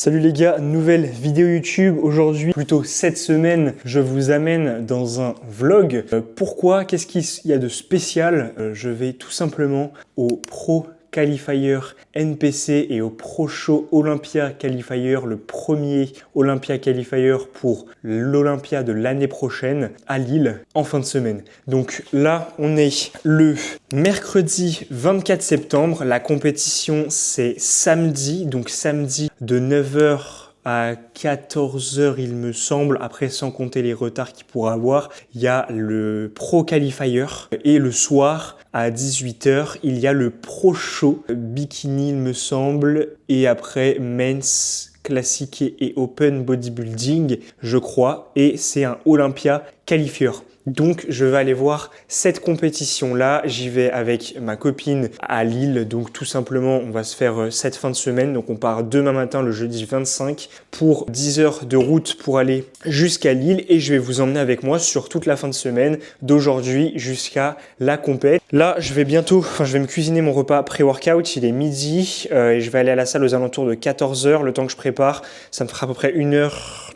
Salut les gars, nouvelle vidéo YouTube. Aujourd'hui, plutôt cette semaine, je vous amène dans un vlog. Pourquoi? Qu'est-ce qu'il y a de spécial? Je vais tout simplement au Pro Qualifier NPC et au Pro Show Olympia Qualifier, le premier Olympia Qualifier pour l'Olympia de l'année prochaine à Lille en fin de semaine. Donc là, on est le mercredi 24 septembre. La compétition, c'est samedi, donc samedi de 9h à 14h, il me semble, après sans compter les retards qu'il pourra avoir, il y a le Pro Qualifier et le soir à 18h, il y a le Pro Show Bikini, il me semble, et après Men's Classique et Open Bodybuilding, je crois, et c'est un Olympia Qualifier. Donc je vais aller voir cette compétition-là, j'y vais avec ma copine à Lille, donc tout simplement on va se faire cette fin de semaine, donc on part demain matin le jeudi 25 pour 10 heures de route pour aller jusqu'à Lille et je vais vous emmener avec moi sur toute la fin de semaine d'aujourd'hui jusqu'à la compète. Là je vais me cuisiner mon repas pré-workout, il est midi et je vais aller à la salle aux alentours de 14h, le temps que je prépare, ça me fera à peu près 1h30,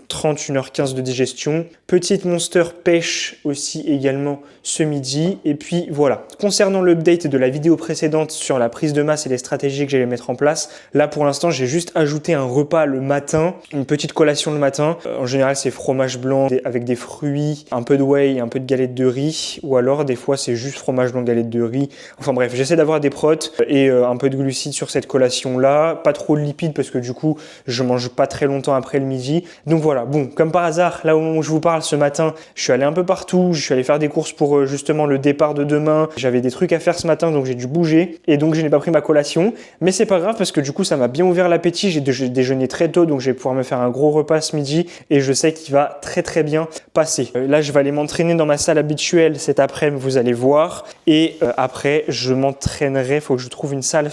1h15 de digestion. Petite Monster pêche aussi également ce midi. Et puis voilà. Concernant l'update de la vidéo précédente sur la prise de masse et les stratégies que j'allais mettre en place, là pour l'instant j'ai juste ajouté un repas le matin, une petite collation le matin. En général c'est fromage blanc avec des fruits, un peu de whey, un peu de galette de riz, ou alors des fois c'est juste fromage blanc, galette de riz. Enfin bref, j'essaie d'avoir des protes et un peu de glucides sur cette collation là. Pas trop de lipides parce que du coup je mange pas très longtemps après le midi. Donc voilà, bon, comme par hasard, là où je vous parle ce matin, je suis allé un peu partout, je suis allé faire des courses pour justement le départ de demain. J'avais des trucs à faire ce matin, donc j'ai dû bouger et donc je n'ai pas pris ma collation. Mais c'est pas grave parce que du coup, ça m'a bien ouvert l'appétit. J'ai déjeuné très tôt, donc je vais pouvoir me faire un gros repas ce midi et je sais qu'il va très très bien passer. Là, je vais aller m'entraîner dans ma salle habituelle cet après-midi, vous allez voir. Et après, je m'entraînerai. Il faut que je trouve une salle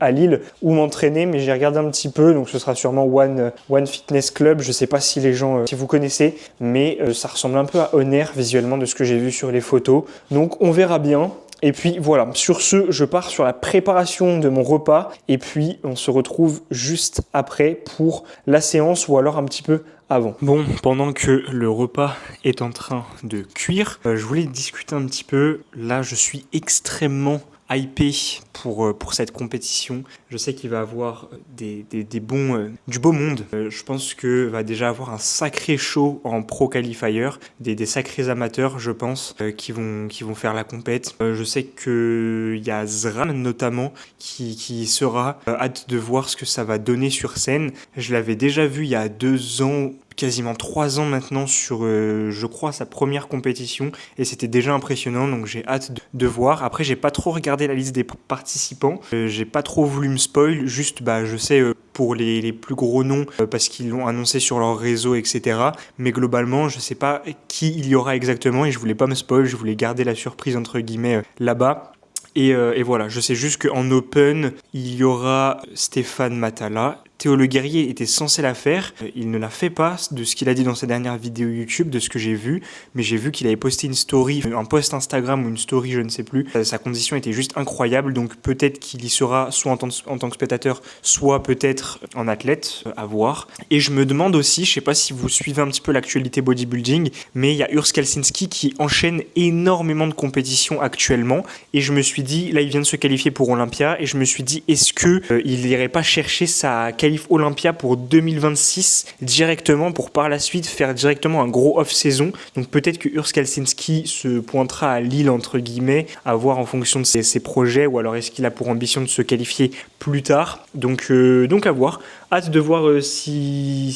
à Lille où m'entraîner, mais j'ai regardé un petit peu, donc ce sera sûrement One Fitness Club. Je sais pas si les gens, si vous connaissez, mais ça ressemble un peu à Honor visuellement de ce que j'ai vu sur les photos. Donc on verra bien. Et puis voilà, sur ce, je pars sur la préparation de mon repas et puis on se retrouve juste après pour la séance ou alors un petit peu avant. Bon, pendant que le repas est en train de cuire, je voulais discuter un petit peu. Là, je suis extrêmement hypé pour cette compétition. Je sais qu'il va avoir du beau monde. Je pense que va déjà avoir un sacré show en Pro Qualifier, des sacrés amateurs, je pense, qui vont faire la compète. Je sais qu'il y a Zram notamment qui sera. Hâte de voir ce que ça va donner sur scène. Je l'avais déjà vu il y a 2 ans, quasiment 3 ans maintenant sur, je crois, sa première compétition et c'était déjà impressionnant, donc j'ai hâte de voir. Après, j'ai pas trop regardé la liste des participants, j'ai pas trop voulu me spoil, juste je sais pour les plus gros noms parce qu'ils l'ont annoncé sur leur réseau, etc. Mais globalement, je sais pas qui il y aura exactement et je voulais pas me spoil, je voulais garder la surprise entre guillemets là-bas. Et voilà, je sais juste qu'en Open, il y aura Stéphane Matala. Théo Le Guerrier était censé la faire, il ne l'a fait pas de ce qu'il a dit dans sa dernière vidéo YouTube, de ce que j'ai vu, mais j'ai vu qu'il avait posté une story, un post Instagram ou une story, je ne sais plus. Sa condition était juste incroyable, donc peut-être qu'il y sera soit en tant que spectateur, soit peut-être en athlète, à voir. Et je me demande aussi, je sais pas si vous suivez un petit peu l'actualité bodybuilding, mais il y a Urs Kelsinski qui enchaîne énormément de compétitions actuellement, et je me suis dit, là il vient de se qualifier pour Olympia, et je me suis dit, est-ce que il irait pas chercher sa qualif Olympia pour 2026 directement pour par la suite faire directement un gros off-saison. Donc peut-être que Urs Kelsinski se pointera à Lille entre guillemets, à voir en fonction de ses projets, ou alors est-ce qu'il a pour ambition de se qualifier plus tard. Donc à voir. Hâte de voir s'il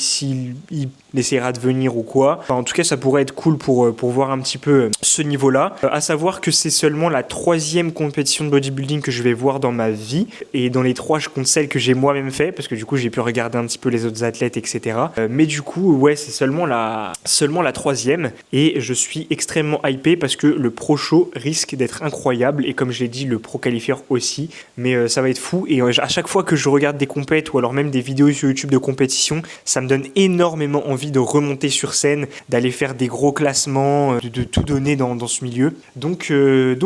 essaiera de venir ou quoi. Enfin, en tout cas, ça pourrait être cool pour voir un petit peu ce niveau-là. À savoir que c'est seulement la 3e compétition de bodybuilding que je vais voir dans ma vie. Et dans les 3, je compte celle que j'ai moi-même fait, parce que du coup, j'ai pu regarder un petit peu les autres athlètes, etc. Mais du coup, ouais, c'est seulement la 3e. Et je suis extrêmement hypé parce que le Pro Show risque d'être incroyable. Et comme je l'ai dit, le Pro Qualifier aussi. Mais ça va être fou. Et à chaque fois que je regarde des compètes ou alors même des vidéos vidéos sur YouTube de compétition. Ça me donne énormément envie de remonter sur scène, d'aller faire des gros classements, de tout donner dans ce milieu. Donc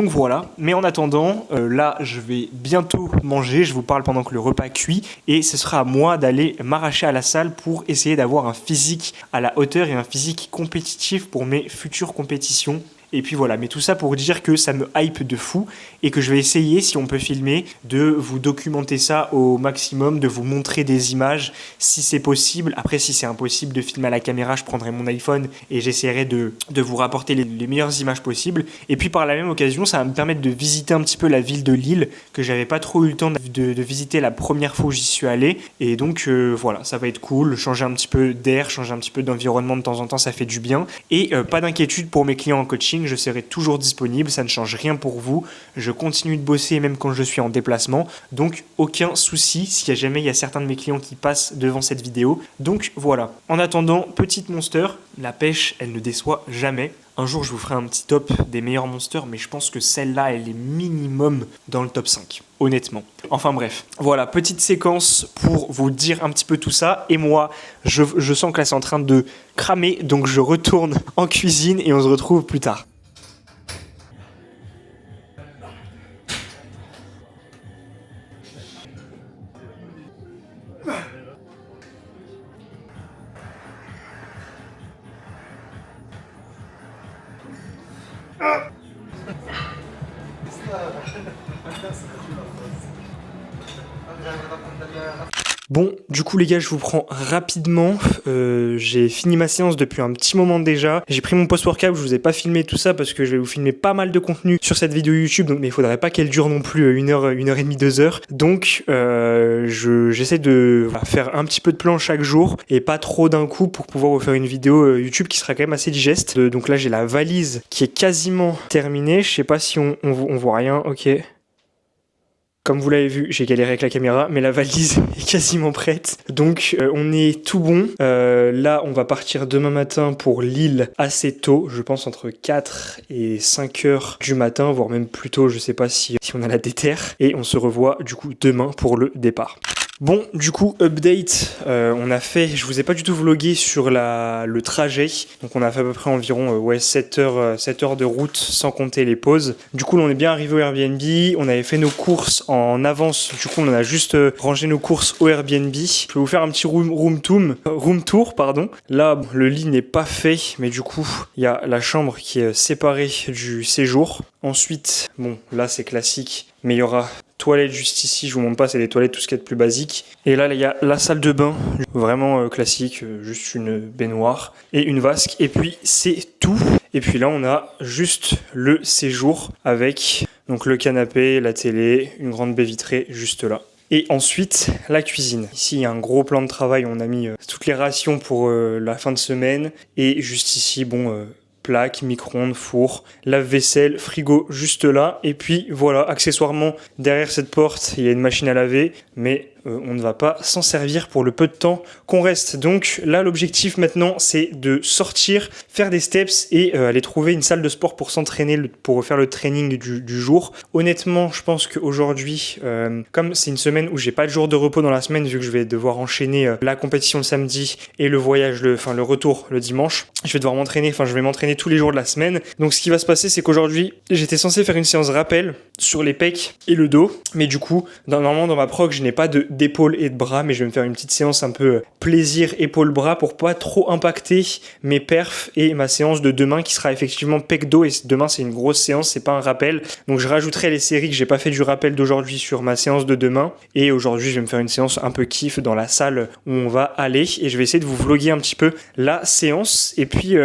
voilà. Mais en attendant, là, je vais bientôt manger. Je vous parle pendant que le repas cuit. Et ce sera à moi d'aller m'arracher à la salle pour essayer d'avoir un physique à la hauteur et un physique compétitif pour mes futures compétitions. Et puis voilà, mais tout ça pour dire que ça me hype de fou et que je vais essayer, si on peut filmer, de vous documenter ça au maximum, de vous montrer des images si c'est possible. Après, si c'est impossible de filmer à la caméra, je prendrai mon iPhone et j'essaierai de vous rapporter les meilleures images possibles. Et puis par la même occasion, ça va me permettre de visiter un petit peu la ville de Lille, que j'avais pas trop eu le temps de visiter la première fois où j'y suis allé. Et donc voilà, ça va être cool, changer un petit peu d'air, changer un petit peu d'environnement de temps en temps, ça fait du bien. Et pas d'inquiétude pour mes clients en coaching, je serai toujours disponible, ça ne change rien pour vous. Je continue de bosser même quand je suis en déplacement, donc aucun souci s'il y a jamais il y a certains de mes clients qui passent devant cette vidéo. Donc voilà. En attendant, petite monster, la pêche, elle ne déçoit jamais. Un jour, je vous ferai un petit top des meilleurs monsters, mais je pense que celle-là, elle est minimum dans le top 5, honnêtement. Enfin bref, voilà, petite séquence pour vous dire un petit peu tout ça. Et moi, je sens que là, c'est en train de cramer, donc je retourne en cuisine et on se retrouve plus tard. Bon, du coup les gars, je vous prends rapidement. J'ai fini ma séance depuis un petit moment déjà. J'ai pris mon post-workout, je vous ai pas filmé tout ça parce que je vais vous filmer pas mal de contenu sur cette vidéo YouTube, donc mais il faudrait pas qu'elle dure non plus 1 heure et demie, 2 heures. Donc j'essaie de faire un petit peu de plan chaque jour et pas trop d'un coup pour pouvoir vous faire une vidéo YouTube qui sera quand même assez digeste. Donc là j'ai la valise qui est quasiment terminée. Je sais pas si on voit rien, ok. Comme vous l'avez vu, j'ai galéré avec la caméra, mais la valise est quasiment prête. Donc on est tout bon. Là, on va partir demain matin pour Lille assez tôt. Je pense entre 4 et 5 heures du matin, voire même plus tôt. Je sais pas si on a la déterre. Et on se revoit du coup demain pour le départ. Bon, du coup, update, on a fait, je vous ai pas du tout vlogué sur le trajet, donc on a fait à peu près environ 7 heures de route sans compter les pauses. Du coup, on est bien arrivé au Airbnb, on avait fait nos courses en avance, du coup on a juste rangé nos courses au Airbnb. Je vais vous faire un petit room tour. Là, bon, le lit n'est pas fait, mais du coup, il y a la chambre qui est séparée du séjour. Ensuite, bon, là c'est classique, mais il y aura toilettes juste ici, je vous montre pas, c'est les toilettes, tout ce qui est de plus basique. Et là, il y a la salle de bain, vraiment classique, juste une baignoire et une vasque. Et puis, c'est tout. Et puis là, on a juste le séjour avec donc le canapé, la télé, une grande baie vitrée juste là. Et ensuite, la cuisine. Ici, il y a un gros plan de travail, on a mis toutes les rations pour la fin de semaine. Et juste ici, bon... plaque, micro-ondes, four, lave-vaisselle, frigo juste là. Et puis voilà, accessoirement, derrière cette porte, il y a une machine à laver, mais on ne va pas s'en servir pour le peu de temps qu'on reste. Donc là, l'objectif maintenant, c'est de sortir, faire des steps et aller trouver une salle de sport pour s'entraîner, pour faire le training du jour. Honnêtement, je pense qu'aujourd'hui, comme c'est une semaine où j'ai pas de jour de repos dans la semaine, vu que je vais devoir enchaîner la compétition le samedi et le voyage, le retour le dimanche, je vais devoir m'entraîner, je vais m'entraîner tous les jours de la semaine. Donc ce qui va se passer, c'est qu'aujourd'hui, j'étais censé faire une séance rappel sur les pecs et le dos, mais du coup, normalement dans ma prog, je n'ai pas d'épaule et de bras, mais je vais me faire une petite séance un peu plaisir épaule-bras pour pas trop impacter mes perfs et ma séance de demain qui sera effectivement pec-dos, et demain c'est une grosse séance, c'est pas un rappel. Donc je rajouterai les séries que j'ai pas fait du rappel d'aujourd'hui sur ma séance de demain, et aujourd'hui je vais me faire une séance un peu kiff dans la salle où on va aller, et je vais essayer de vous vloguer un petit peu la séance, et puis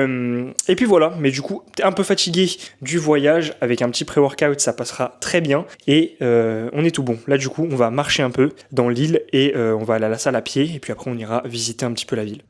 voilà. Mais du coup, un peu fatigué du voyage, avec un petit pré-workout ça passera très bien, et on est tout bon. Là du coup on va marcher un peu dans l'île et on va aller à la salle à pied, et puis après on ira visiter un petit peu la ville.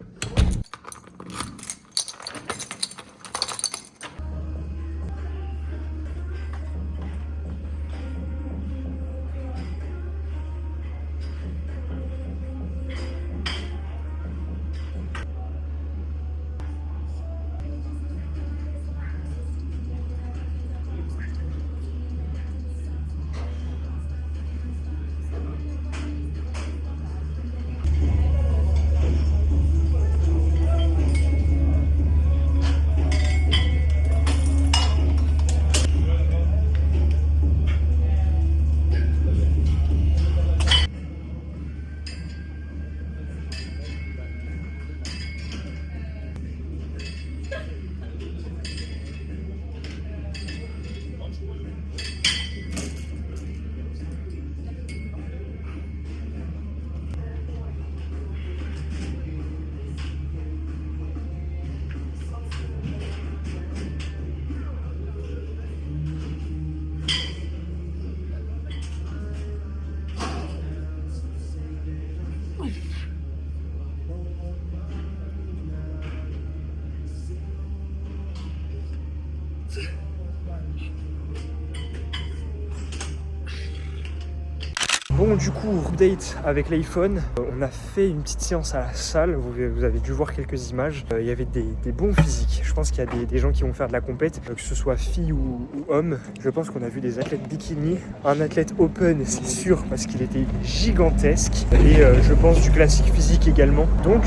Bon, du coup, update avec l'iPhone. On a fait une petite séance à la salle. Vous avez dû voir quelques images. Il y avait des bons physiques. Je pense qu'il y a des gens qui vont faire de la compète, que ce soit filles ou hommes. Je pense qu'on a vu des athlètes bikini. Un athlète open, c'est sûr, parce qu'il était gigantesque. Et je pense du classique physique également. Donc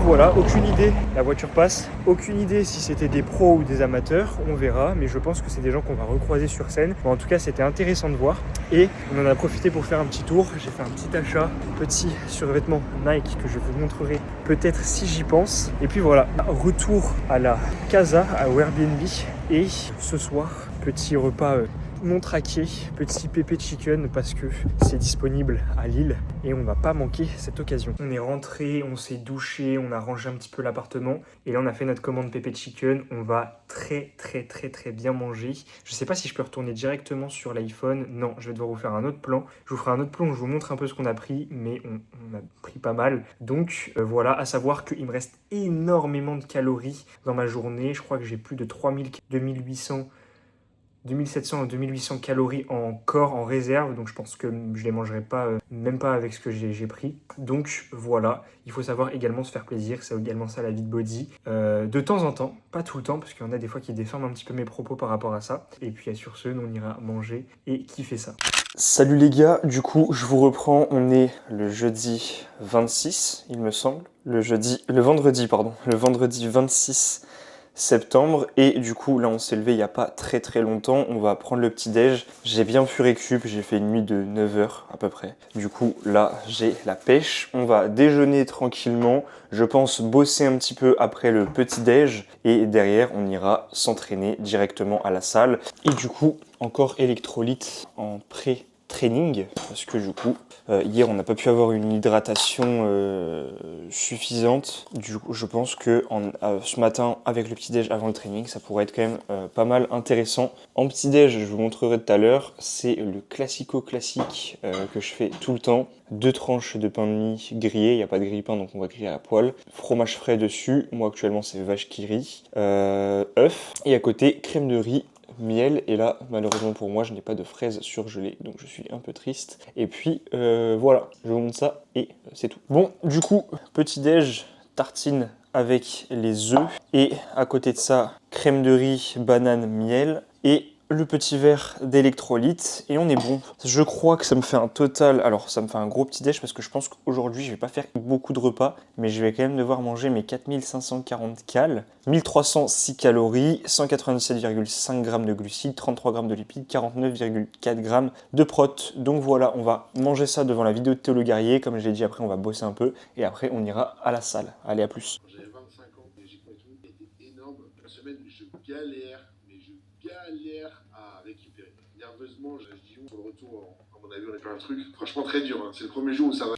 voilà, aucune idée. La voiture passe. Aucune idée si c'était des pros ou des amateurs. On verra. Mais je pense que c'est des gens qu'on va recroiser sur scène. Bon, en tout cas, c'était intéressant de voir. Et on en a profité pour faire un petit tour. J'ai fait un petit achat, petit survêtement Nike que je vous montrerai peut-être si j'y pense. Et puis voilà, retour à la casa, au Airbnb. Et ce soir, petit repas non traqué, petit pépé chicken parce que c'est disponible à Lille et on va pas manquer cette occasion. On est rentré, on s'est douché, on a rangé un petit peu l'appartement et là on a fait notre commande pépé chicken. On va très bien manger. Je sais pas si je peux retourner directement sur l'iPhone. Non, je vais devoir vous faire un autre plan. Je vous ferai un autre plan où je vous montre un peu ce qu'on a pris, mais on a pris pas mal. Donc voilà, à savoir qu'il me reste énormément de calories dans ma journée. Je crois que j'ai plus de 2700 à 2800 calories encore en réserve, donc je pense que je les mangerai pas, même pas avec ce que j'ai pris. Donc voilà, il faut savoir également se faire plaisir, c'est également ça la vie de body. De temps en temps, pas tout le temps, parce qu'il y en a des fois qui déforment un petit peu mes propos par rapport à ça. Et puis sur ce, nous on ira manger et kiffer ça. Salut les gars, du coup je vous reprends, on est le jeudi 26 il me semble, le vendredi 26 septembre et du coup là on s'est levé il n'y a pas très longtemps, on va prendre le petit déj. J'ai bien pu récup, j'ai fait une nuit de 9 heures à peu près. Du coup là j'ai la pêche, on va déjeuner tranquillement, je pense bosser un petit peu après le petit déj et derrière on ira s'entraîner directement à la salle. Et du coup encore électrolyte en pré-training parce que du coup hier on n'a pas pu avoir une hydratation suffisante. Du coup je pense que ce matin avec le petit déj avant le training ça pourrait être quand même pas mal intéressant. En petit déj je vous montrerai tout à l'heure, c'est le classique que je fais tout le temps. 2 tranches de pain de mie grillé, il n'y a pas de grille-pain donc on va griller à la poêle. Fromage frais dessus, moi actuellement c'est vache qui rit. Œuf et à côté crème de riz, miel, et là malheureusement pour moi je n'ai pas de fraises surgelées donc je suis un peu triste. Et puis voilà, je vous montre ça et c'est tout. Bon du coup petit déj, tartine avec les œufs et à côté de ça crème de riz, banane, miel et le petit verre d'électrolyte et on est bon. Je crois que ça me fait un total, alors ça me fait un gros petit déj parce que je pense qu'aujourd'hui je vais pas faire beaucoup de repas, mais je vais quand même devoir manger mes 4540 cales, 1306 calories, 197,5 g de glucides, 33 g de lipides, 49,4 g de prot. Donc voilà, on va manger ça devant la vidéo de Théo Le Guerrier, comme je l'ai dit après on va bosser un peu et après on ira à la salle. Allez à plus. J'avais 25 ans, et j'ai pas tout, c'était énorme. La semaine, je galère à récupérer. Nerveusement, je dis sur le retour, à mon avis, on a fait un truc franchement très dur. Hein. C'est le premier jour où ça va.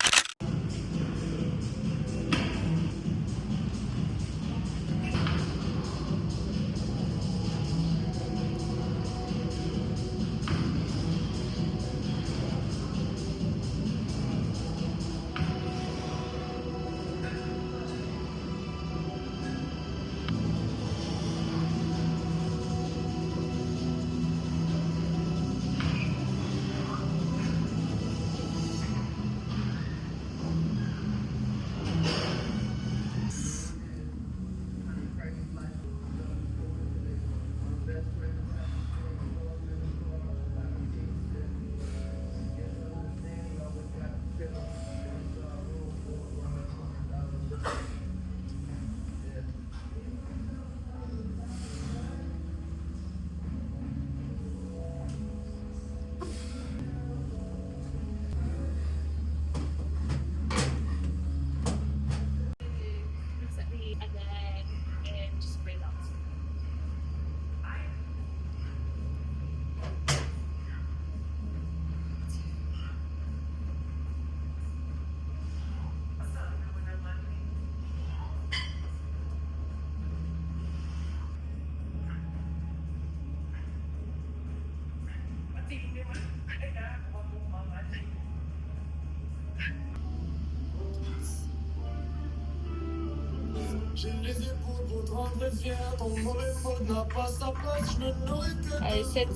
J'ai les épaules pour te rendre fier. Ton mauvais faute n'a pas sa place. Je ne n'aurai que. Allez, 7.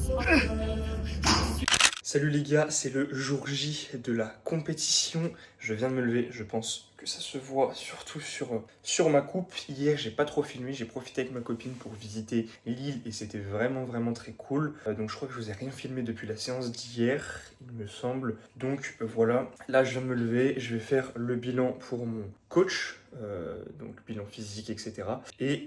Salut les gars, c'est le jour J de la compétition. Je viens de me lever, je pense que ça se voit surtout sur ma coupe. Hier, j'ai pas trop filmé, j'ai profité avec ma copine pour visiter l'île et c'était vraiment très cool. Donc je crois que je vous ai rien filmé depuis la séance d'hier, il me semble. Donc voilà, là je viens de me lever, je vais faire le bilan pour mon coach, donc bilan physique, etc. Et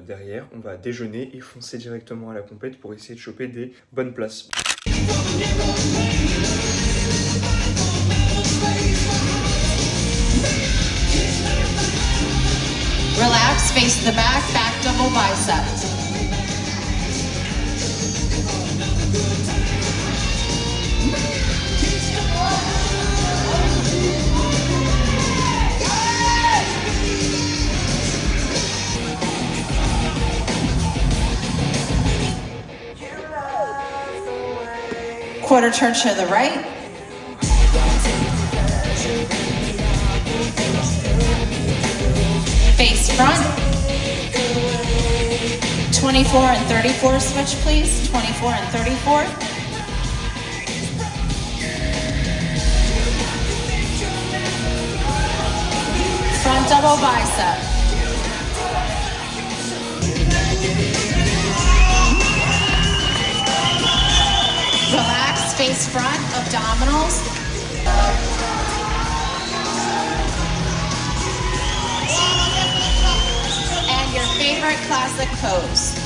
derrière, on va déjeuner et foncer directement à la compète pour essayer de choper des bonnes places. Relax, face the back, back double bicep. Quarter turn to the right. Face front. 24 and 34 switch, please. 24 and 34. Front double bicep. Relax, face front, abdominals. And your favorite classic pose.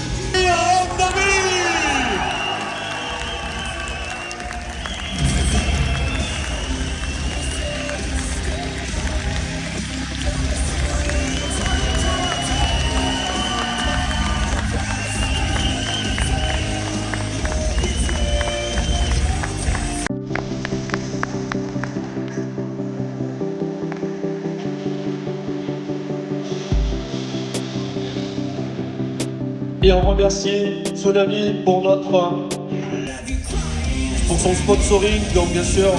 Et on remercie Tsunami pour son sponsoring, donc bien sûr.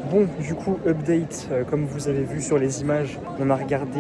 Bon, du coup, update, comme vous avez vu sur les images, on a regardé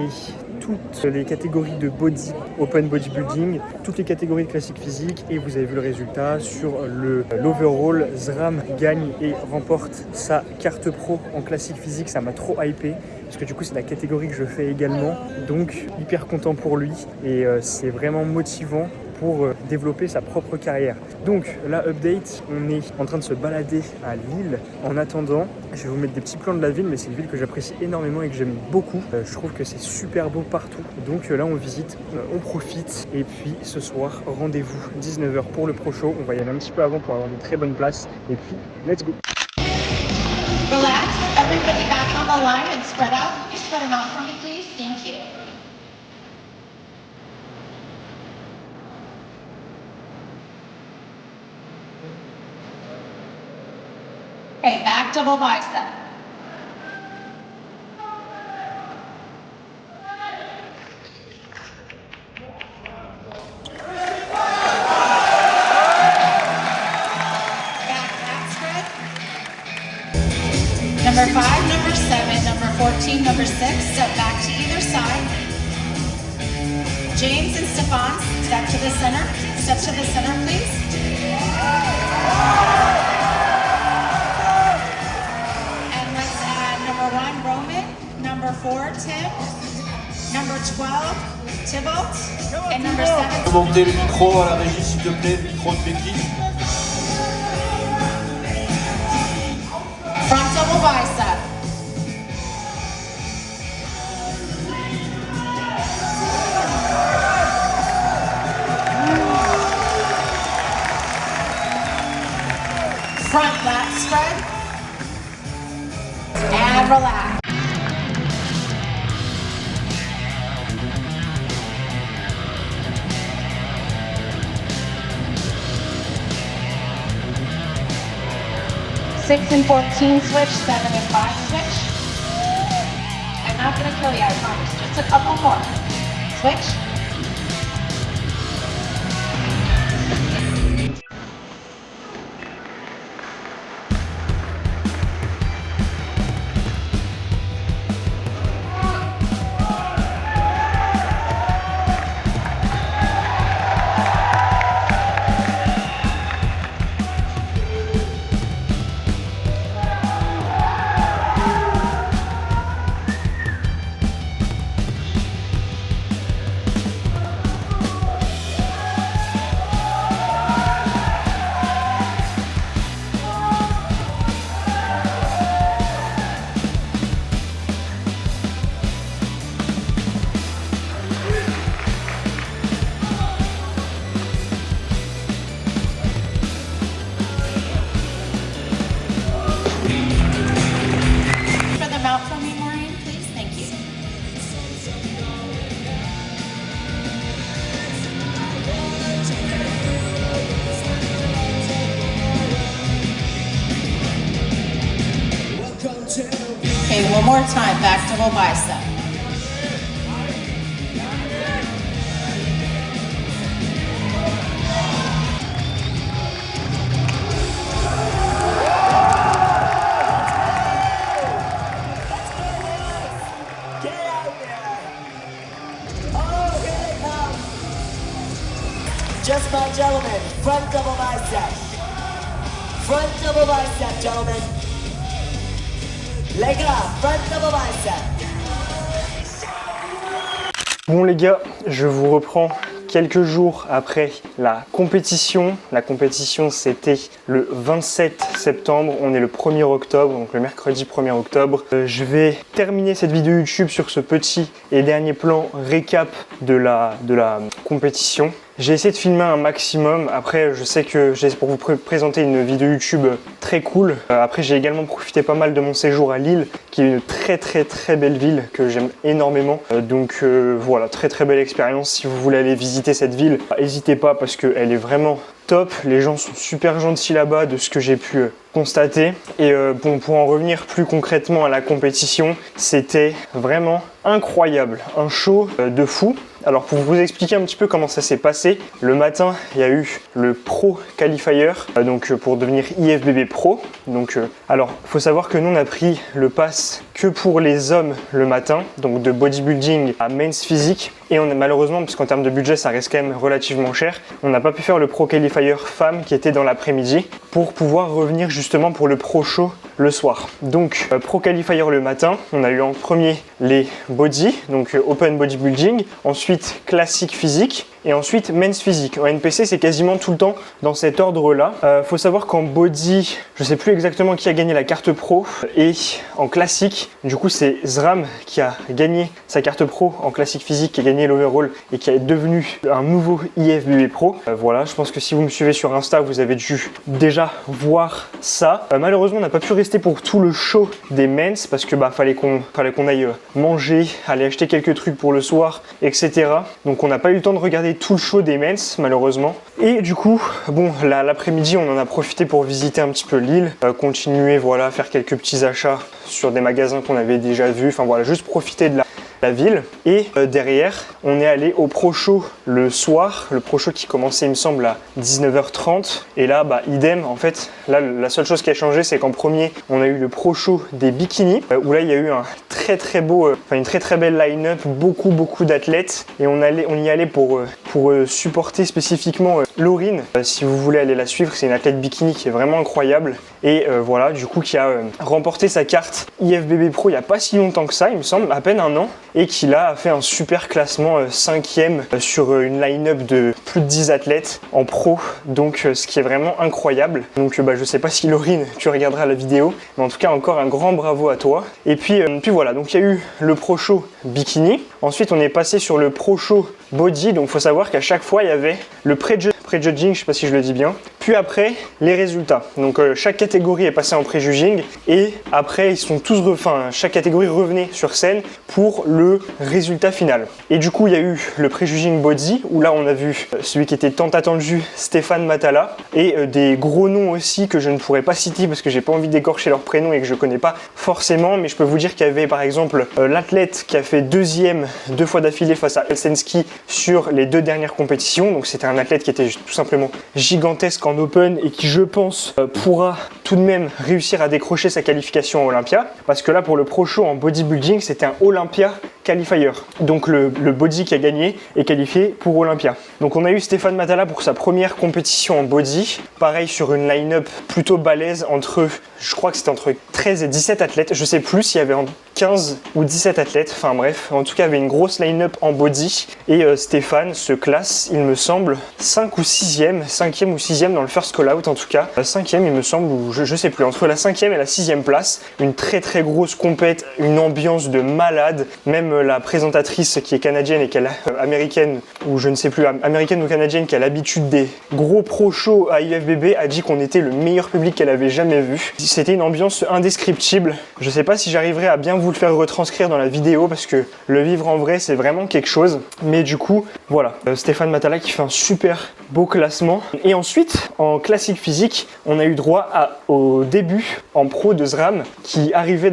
toutes les catégories de body, open bodybuilding, toutes les catégories de classique physique et vous avez vu le résultat sur l'overall. Zram gagne et remporte sa carte pro en classique physique, ça m'a trop hypé. Parce que du coup c'est la catégorie que je fais également, donc hyper content pour lui et c'est vraiment motivant pour développer sa propre carrière. Donc là, update, on est en train de se balader à Lille. En attendant, je vais vous mettre des petits plans de la ville, mais c'est une ville que j'apprécie énormément et que j'aime beaucoup. Je trouve que c'est super beau partout. Donc là, on visite, on profite. Et puis ce soir, rendez-vous 19h pour le pro show. On va y aller un petit peu avant pour avoir de très bonnes places. Et puis, let's go! Relax, everybody back on the line and spread out. Can you spread them out for me, please? Thank you. Okay, back double bicep. Back spread. Number 5, number 7, number 14, number 6, step back to either side. James and Stefan, step to the center. Step to the center, please. And let's add number 1, Roman, number 4, Tim, number 12, Thibault, and number 7. Montez le micro à la régie, s'il te plaît, micro de Becky. Front double bicep. Front lat spread. And relax. Six and 14 switch, 7 and 5 switch. I'm not gonna kill you, I promise. Just a couple more. Switch. more time, back double bicep. Get out there! Oh, here they come! Just my gentlemen, front double bicep. Front double bicep, gentlemen. Les gars, front double bicep. Bon les gars, je vous reprends quelques jours après la compétition. La compétition c'était le 27 septembre, on est le 1er octobre, donc le mercredi 1er octobre. Je vais terminer cette vidéo YouTube sur ce petit et dernier plan récap de la compétition. J'ai essayé de filmer un maximum, après je sais que j'ai pour vous présenter une vidéo YouTube très cool. Après j'ai également profité pas mal de mon séjour à Lille, qui est une très belle ville que j'aime énormément. Donc voilà, très belle expérience. Si vous voulez aller visiter cette ville, n'hésitez pas parce qu'elle est vraiment top. Les gens sont super gentils là-bas de ce que j'ai pu constater. Et bon, pour en revenir plus concrètement à la compétition, c'était vraiment incroyable, un show de fou. Alors pour vous expliquer un petit peu comment ça s'est passé, le matin il y a eu le Pro Qualifier, donc pour devenir IFBB Pro. Donc alors faut savoir que nous on a pris le pass que pour les hommes le matin, donc de bodybuilding à men's physique. Et on a malheureusement, puisqu'en termes de budget ça reste quand même relativement cher, on n'a pas pu faire le Pro Qualifier femme qui était dans l'après-midi pour pouvoir revenir justement pour le Pro Show le soir. Donc Pro Qualifier le matin, on a eu en premier les body, donc Open Bodybuilding, ensuite classique physique et ensuite men's physique. En NPC c'est quasiment tout le temps dans cet ordre là. Faut savoir qu'en body, je sais plus exactement qui a gagné la carte pro, et en classique du coup c'est Zram qui a gagné sa carte pro en classique physique, qui a gagné l'overall et qui est devenu un nouveau IFBB Pro. Voilà, je pense que si vous me suivez sur Insta vous avez dû déjà voir ça. Malheureusement on n'a pas pu rester pour tout le show des men's parce que fallait qu'on aille manger, aller acheter quelques trucs pour le soir, etc. Donc on n'a pas eu le temps de regarder tout le show des men's malheureusement. Et du coup, bon, l'après-midi on en a profité pour visiter un petit peu Lille, continuer, voilà, faire quelques petits achats sur des magasins qu'on avait déjà vus, enfin voilà, juste profiter de la ville. Et derrière on est allé au Pro Show le soir, le Pro Show qui commençait il me semble à 19h30, et là idem en fait. Là la seule chose qui a changé c'est qu'en premier on a eu le Pro Show des bikinis, où là il y a eu un très beau, une très belle line-up, beaucoup d'athlètes, et on y allait pour supporter spécifiquement Laurine. Si vous voulez aller la suivre, c'est une athlète bikini qui est vraiment incroyable, et voilà, du coup qui a remporté sa carte IFBB Pro il n'y a pas si longtemps que ça, il me semble, à peine un an, et qui là a fait un super classement 5e sur une line-up de plus de 10 athlètes en pro, donc ce qui est vraiment incroyable. Donc je sais pas si Laurine tu regarderas la vidéo, mais en tout cas encore un grand bravo à toi. Et puis voilà, donc il y a eu le Pro Show bikini, ensuite on est passé sur le Pro Show body, donc il faut savoir qu'à chaque fois il y avait le pré-judging, je sais pas si je le dis bien, puis après les résultats. Donc chaque catégorie est passée en pré-judging, et après ils sont tous chaque catégorie revenait sur scène pour le résultat final. Et du coup il y a eu le pré-judging body, où là on a vu celui qui était tant attendu, Stéphane Matala, et des gros noms aussi que je ne pourrais pas citer parce que j'ai pas envie d'écorcher leur prénom et que je connais pas forcément, mais je peux vous dire qu'il y avait par exemple l'athlète qui a fait deuxième 2 fois d'affilée face à Helsinki sur les 2 dernières compétitions. Donc c'était un athlète qui était tout simplement gigantesque en open et qui, je pense, pourra tout de même réussir à décrocher sa qualification à Olympia, parce que là pour le Pro Show en bodybuilding c'était un Olympia Qualifier, donc le body qui a gagné est qualifié pour Olympia. Donc on a eu Stéphane Matala pour sa première compétition en body, pareil sur une line-up plutôt balèze, je crois que c'était entre 13 et 17 athlètes, je sais plus s'il y avait 15 ou 17 athlètes, enfin bref, en tout cas il y avait une grosse line-up en body, et Stéphane se classe, il me semble, 5e ou 6e dans le first call-out, en tout cas 5e il me semble, ou je sais plus, entre la 5e et la 6e place. Une très grosse compète, une ambiance de malade, même la présentatrice qui est canadienne et qui est américaine, ou je ne sais plus, américaine ou canadienne, qui a l'habitude des gros pro shows à IFBB, a dit qu'on était le meilleur public qu'elle avait jamais vu. C'était une ambiance indescriptible. Je sais pas si j'arriverai à bien vous vous le faire retranscrire dans la vidéo parce que le vivre en vrai, c'est vraiment quelque chose. Mais du coup, voilà, Stéphane Matala qui fait un super beau classement. Et ensuite, en classique physique, on a eu droit au début en pro de SRAM qui arrivait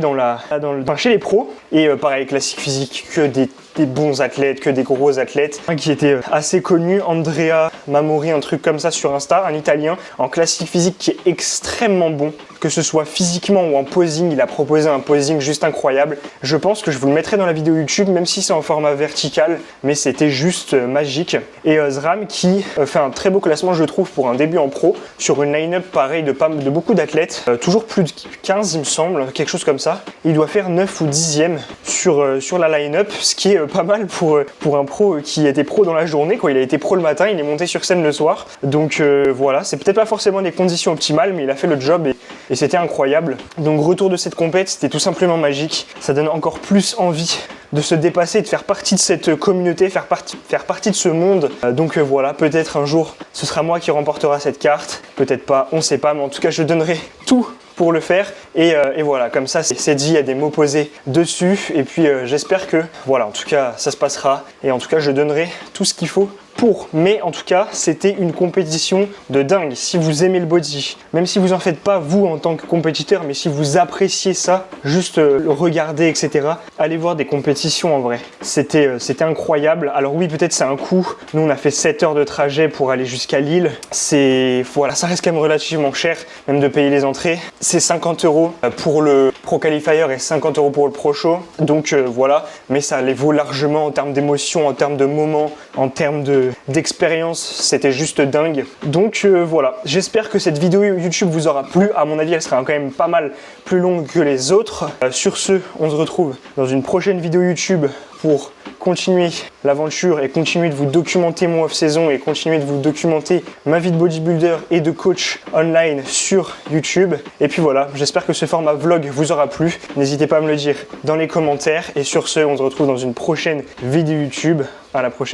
chez les pros. Et pareil, classique physique, que des bons athlètes, que des gros athlètes qui étaient assez connus. Andrea Mamori, un truc comme ça sur Insta, un Italien en classique physique qui est extrêmement bon, que ce soit physiquement ou en posing. Il a proposé un posing juste incroyable. Je pense que je vous le mettrai dans la vidéo YouTube, même si c'est en format vertical, mais c'était juste magique. Et SRAM qui fait un très beau classement, je trouve, pour un début en pro, sur une line-up pareil de beaucoup d'athlètes, toujours plus de 15 il me semble, quelque chose comme ça. Il doit faire 9 ou 10e sur la line-up, ce qui est pas mal pour un pro qui était pro dans la journée, quoi. Il a été pro le matin, il est monté sur scène le soir. Donc voilà, c'est peut-être pas forcément des conditions optimales, mais il a fait le job et c'était incroyable. Donc retour de cette compète, c'était tout simplement magique. Ça donne encore plus envie de se dépasser, de faire partie de cette communauté, faire partie de ce monde. Donc voilà, peut-être un jour, ce sera moi qui remportera cette carte. Peut-être pas, on sait pas, mais en tout cas, je donnerai tout pour le faire et voilà, comme ça c'est dit, il y a des mots posés dessus et puis j'espère que voilà, en tout cas ça se passera et en tout cas je donnerai tout ce qu'il faut pour. Mais en tout cas, c'était une compétition de dingue. Si vous aimez le body, même si vous en faites pas vous en tant que compétiteur, mais si vous appréciez ça, juste le regarder, etc., allez voir des compétitions en vrai. C'était incroyable. Alors oui, peut-être c'est un coût. Nous, on a fait 7 heures de trajet pour aller jusqu'à Lille. Voilà, ça reste quand même relativement cher, même de payer les entrées. C'est 50 € pour le Pro Qualifier et 50 € pour le Pro Show. Donc voilà, mais ça les vaut largement en termes d'émotion, en termes de moments, en termes d'expérience, c'était juste dingue. Donc voilà, j'espère que cette vidéo YouTube vous aura plu. À mon avis, elle sera quand même pas mal plus longue que les autres. Sur ce, on se retrouve dans une prochaine vidéo YouTube pour continuer l'aventure et continuer de vous documenter mon off-saison et continuer de vous documenter ma vie de bodybuilder et de coach online sur YouTube. Et puis voilà, j'espère que ce format vlog vous aura plu. N'hésitez pas à me le dire dans les commentaires. Et sur ce, on se retrouve dans une prochaine vidéo YouTube. À la prochaine.